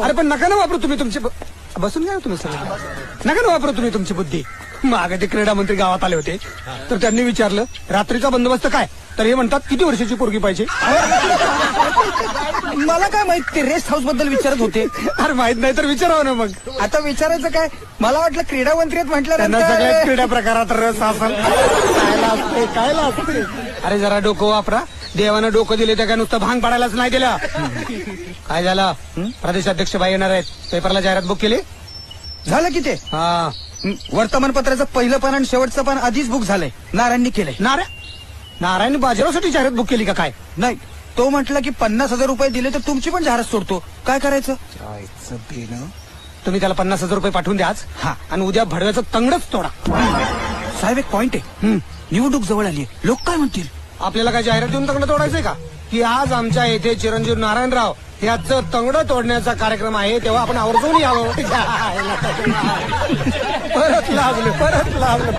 अरे पण नका ना वापरू तुम्ही तुमची बसून घ्या ना तुम्ही सगळं. नका ना वापरू तुम्ही तुमची बुद्धी. मागे ते क्रीडा मंत्री गावात आले होते तर त्यांनी विचारलं रात्रीचा बंदोबस्त काय, तर हे म्हणतात किती वर्षाची पोरगी पाहिजे. मला काय माहित, ते रेस्ट हाऊस बद्दल विचारत होते. अरे माहित नाही तर विचारावं ना मग. आता विचारायचं काय, मला वाटलं क्रीडा मंत्री आहेत म्हटलं. त्यांना सगळ्या क्रीडा प्रकारात रस असेल. कायला असते. अरे जरा डोकं वापरा. देवानं डोकं दिले त्या काय नुसतं भांग पाडायलाच नाही दिलं. काय झालं, प्रदेशाध्यक्ष बाई येणार आहेत, पेपरला जाहिरात बुक केली. झालं की ते हा, वर्तमानपत्राचं पहिलं पान आणि शेवटचं पान आधीच बुक झालंय. नारायणनी केलंय. नारायण बाजीरावसाठी जाहिरात बुक केली का काय. नाही, तो म्हटला की 50,000 रुपये दिले तर तुमची पण जाहिरात सोडतो. काय करायचं. तुम्ही त्याला 50,000 रुपये पाठवून द्या आज. हा, आणि उद्या भडव्याचं तंगडच तोडा. साहेब एक पॉइंट आहे. निवडणूक जवळ आली, लोक काय म्हणतील. आपल्याला काय जाहिरात देऊन तंगड तोडायचंय का, की आज आमच्या येथे चिरंजीव नारायणराव याचं तंगड तोडण्याचा कार्यक्रम आहे, तेव्हा आपण आवर्जून यावं. परत लागलं.